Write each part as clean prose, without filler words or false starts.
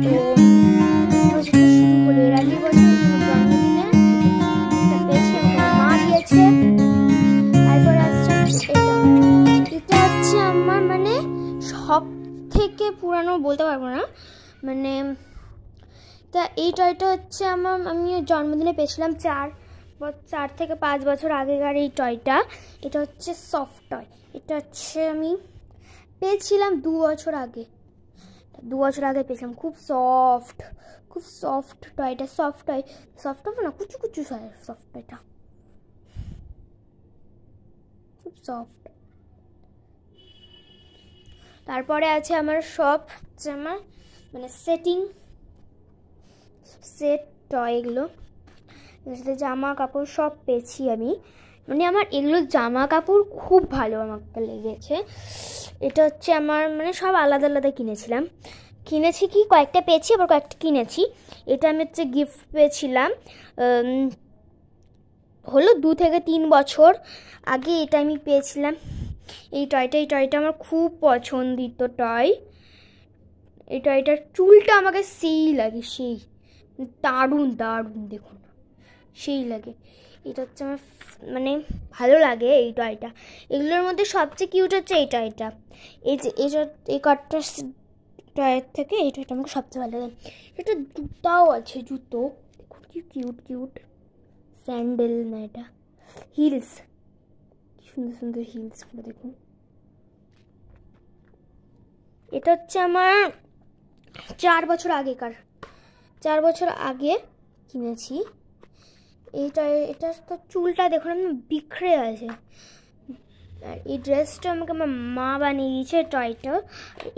তো বছরটা শুরু হলো, এর আগের বছর জন্মদিনে একটা পেয়েছি, আমাকে আমার মা দিয়েছে। তারপরে আসছে এটা হচ্ছে আমার মানে সব থেকে পুরানো বলতে পারবো না, মানে তা এই টয়টা হচ্ছে আমি জন্মদিনে পেয়েছিলাম 4 থেকে 5 বছর আগেকার এই টয়টা। এটা হচ্ছে সফট টয়। এটা হচ্ছে আমি পেয়েছিলাম 2 বছর আগে, 2 বছর আগে পেয়েছিলাম। খুব soft Toyota. Soft toy, soft হবে না, কুচু কুচু সফট টয়টা, খুব সফট। তারপরে আছে আমার সব আমার মানে সেট টয়, এগুলো জামা কাপড় সব পেয়েছি আমি, মানে আমার এগুলো জামা কাপড় খুব ভালো আমাকে লেগেছে। এটা হচ্ছে আমার মানে সব আলাদা আলাদা কিনেছি কি কয়েকটা পেয়েছি, আবার কয়েকটা কিনেছি। এটা আমি হচ্ছে গিফট পেয়েছিলাম হলো 2 থেকে 3 বছর আগে। এটা আমি পেয়েছিলাম এই টয়টা আমার খুব পছন্দিত টয়। এই টয়টার চুলটা আমাকে সেই লাগে, সেই দারুণ দেখুন, সেই লাগে। এটা হচ্ছে আমার মানে ভালো লাগে এই টয়টা। এগুলোর মধ্যে সবচেয়ে কিউট হচ্ছে এই টয়টা। এই কাঠটা টয়ের থেকে এই টয়টা আমাকে সবচেয়ে ভালো লাগে। এটা জুতাও আছে, জুতো দেখুন কি কিউট স্যান্ডেল না, এটা হিলস, কি সুন্দর হিলসগুলো দেখুন। এটা হচ্ছে আমার 4 বছর আগে কিনেছি। এটা তো চুলটা দেখুন আমি বিখরে আছে। আর এই ড্রেসটা আমাকে আমার মা বানিয়ে দিয়েছে টয়টা।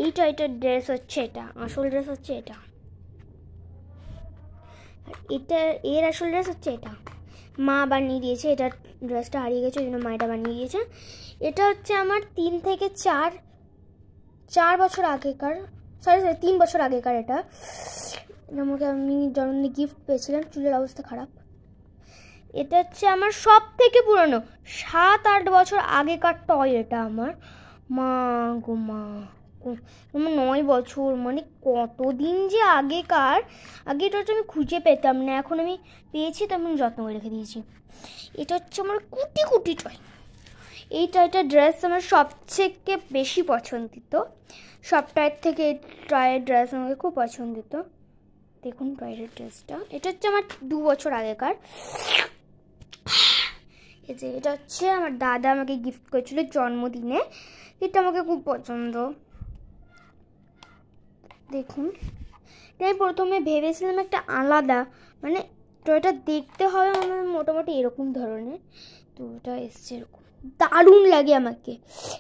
এই টয়টার ড্রেস হচ্ছে এটা, আসল ড্রেস হচ্ছে এটা। আর এর আসল ড্রেস হচ্ছে এটা, মা বানিয়ে দিয়েছে। এটা ড্রেসটা হারিয়ে গেছে, ওই জন্য মা এটা বানিয়ে দিয়েছে। এটা হচ্ছে আমার 3 থেকে 4 বছর আগেকার, 3 বছর আগেকার। এটা আমাকে আমি জন্মদিনে গিফট পেয়েছিলাম। চুলের অবস্থা খারাপ। এটা হচ্ছে আমার সব থেকে পুরনো 7-8 বছর আগেকার টয়। এটা আমার মা 9 বছর, মানে কতদিন যে আগেকার। আগে এটা হচ্ছে আমি খুঁজে পেতাম না, এখন আমি পেয়েছি তো আমি যত্ন করে রেখে দিয়েছি। এটা হচ্ছে আমার কুটি টয়। এই টয়টার ড্রেস আমার সবথেকে বেশি পছন্দিত। সব টয়ের থেকে এই টয়ের ড্রেস আমাকে খুব পছন্দিত। দেখুন টয়ের ড্রেসটা, এটা হচ্ছে আমার 2 বছর আগেকার। এটা হচ্ছে আমার দাদা আমাকে গিফট করেছিল জন্মদিনে। এটা আমাকে খুব পছন্দ। দেখুন আমি প্রথমে ভেবেছিলাম একটা আলাদা, মানে টয়টা দেখতে হবে আমার মোটামুটি এরকম ধরনের, তো ওটা এসছে এরকম, দারুণ লাগে আমাকে।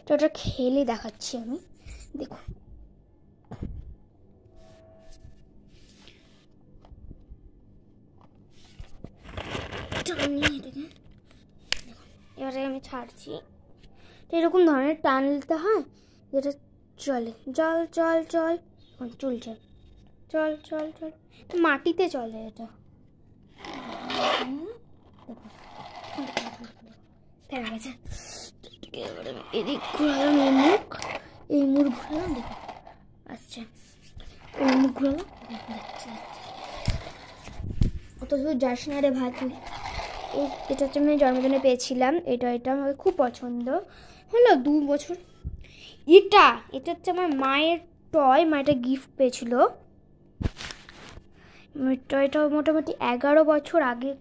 টয়টা খেলে দেখাচ্ছি আমি, দেখুন। এবারে আমি ছাড়ছি। এরকম ধরনের টান নিতে হয় যেটা চলে, চল চুল চল মাটিতে চলে। এটা ফেলে গেছে। এবারে এদিক ঘুরালাম, এই মুখ ঘুরালাম, দেখো আসছে। এই মুখ ঘুরালাম, অত শুধু যাস না রে ভাই তুই। এটা হচ্ছে আমি জন্মদিনে পেয়েছিলাম। এটা আমাকে খুব পছন্দ হলো 2 বছর। এটা হচ্ছে আমার মায়ের টয়, মা এটা গিফট পেয়েছিল। টয়টা মোটামুটি 11 বছর আগে,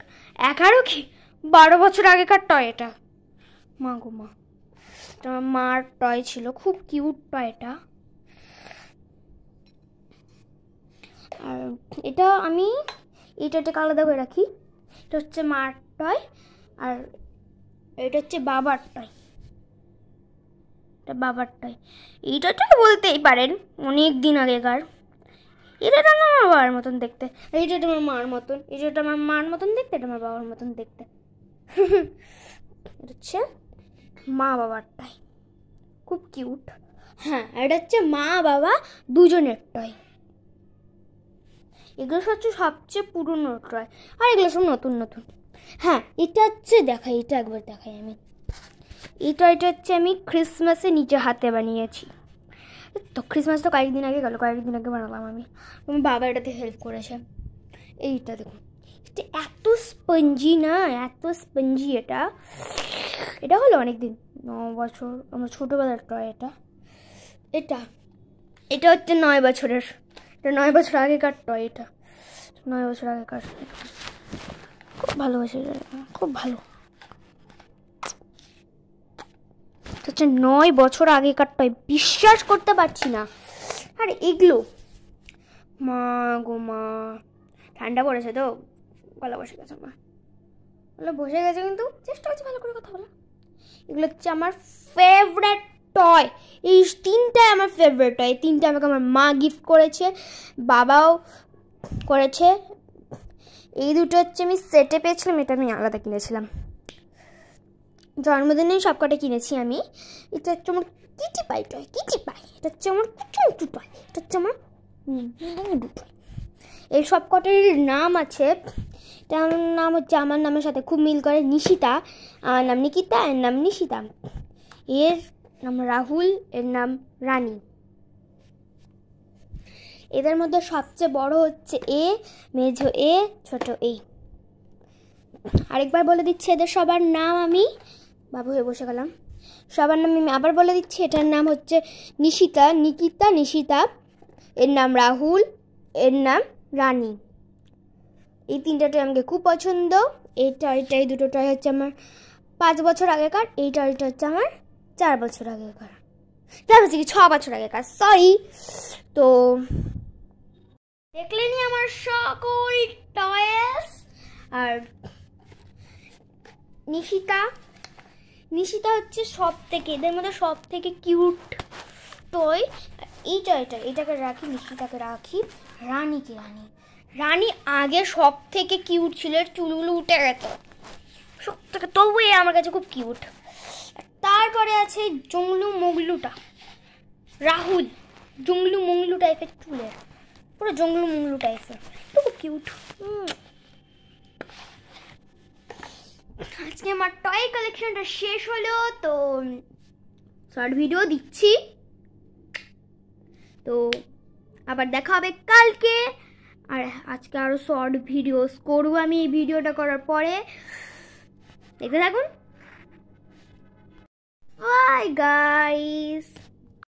11 কি 12 বছর আগেকার টয় এটা। মা এটা আমার মার টয় ছিল, খুব কিউট টয় এটা। আর এটা আমি এই টয়টাকে আলাদা করে রাখি। এটা হচ্ছে মার টয়, আর এটা হচ্ছে বাবার টয়। এটা বাবার টয়। এইটা বলতেই পারেন অনেক দিন আগেকার। এটা আমার বাবার মতন দেখতে, এইটা আমার মার মতন, এটা আমার মার মতন দেখতে, এটা আমার বাবার মতন দেখতে। এটা হচ্ছে মা বাবার টয়, খুব কিউট। হ্যাঁ, এটা হচ্ছে মা বাবা দুজনের টয়। এগুলো হচ্ছে সবচেয়ে পুরনো টয়, আর এগুলো সব নতুন। হ্যাঁ, এটা হচ্ছে দেখাই, এটা একবার দেখাই আমি। এই টয়টা হচ্ছে আমি ক্রিসমাসে নিজে হাতে বানিয়েছি। তো ক্রিসমাস তো কয়েকদিন আগে গেল, কয়েকদিন আগে বানালাম আমি। আমার বাবা এটাতে হেল্প করেছে। এইটা দেখুন, এটা এত স্পঞ্জি না, এত স্পঞ্জি। এটা হলো অনেকদিন, 9 বছর, আমার ছোটোবেলার টয় এটা। এটা এটা হচ্ছে 9 বছরের, এটা 9 বছর আগেকার টয়। এটা 9 বছর আগেকার, খুব ভালোবাসে, খুব ভালো। হচ্ছে 9 বছর আগেকার টয়, বিশ্বাস করতে পারছি না। আর এগুলো মা গো মা, ঠান্ডা পড়েছে তো গলা বসে গেছে, আমার গলা বসে গেছে, কিন্তু চেষ্টা করছি ভালো করে কথা বলা। এগুলো হচ্ছে আমার ফেভারিট টয়। এই 3টাই আমার ফেভারিট টয়। 3টা আমাকে আমার মা গিফট করেছে, বাবাও করেছে। এই দুটো হচ্ছে আমি সেটে পেয়েছিলাম, এটা আমি আলাদা কিনেছিলাম। জন্মদিনে সবকটা কিনেছি আমি। এটা হচ্ছে আমার কিটি পাই টয়, কিটি পাই। এটা হচ্ছে আমার কুচু টয়, এটা হচ্ছে আমার টয়। এই সবকটার নাম আছে। এটার নাম হচ্ছে আমার নামের সাথে খুব মিল করে, নিশিতা। আমার নাম নিকিতা, এর নাম নিশিতা। এর নাম রাহুল, এর নাম রানী। এদের মধ্যে সবচেয়ে বড় হচ্ছে এ, মেঝো এ, ছোট এ। আরেকবার বলে দিচ্ছি এদের সবার নাম। আমি বাবু হয়ে বসে গেলাম। সবার নাম আমি আবার বলে দিচ্ছি। এটার নাম হচ্ছে নিশিতা, নিকিতা, নিশিতা। এর নাম রাহুল, এর নাম রানী। এই 3টা টয় আমাকে খুব পছন্দ। এই দুটো টয় হচ্ছে আমার 5 বছর আগেকার। এই টয়টা হচ্ছে আমার 4 বছর আগেকার, 6 বছর আগেকার, সরি। তো দেখলেনি আমার সকল টয়েস। আর নিশিতা হচ্ছে সব থেকে, এদের মধ্যে সব থেকে কিউট টয়। এই টয়টা, এটাকে রাখি, নিশিতাকে রাখি, রানীকে রানী আগে সব থেকে কিউট ছিল, চুলগুলো উঠে গেত সব থেকে, তবু আমার কাছে খুব কিউট। তারপরে আছে জংলু মগলুটা, রাহুল। জংলু মংলু টাইপের চুলের, পুরো জংলু মংলু টাইপের, খুব কিউট। আজকে আমার টয় কালেকশনটা শেষ হলো। তো শর্ট ভিডিও দিচ্ছি, তো আবার দেখা হবে কালকে। আর আজকে আরও শর্ট ভিডিওস করবো আমি এই ভিডিওটা করার পরে, দেখতে থাকুন। Bye guys.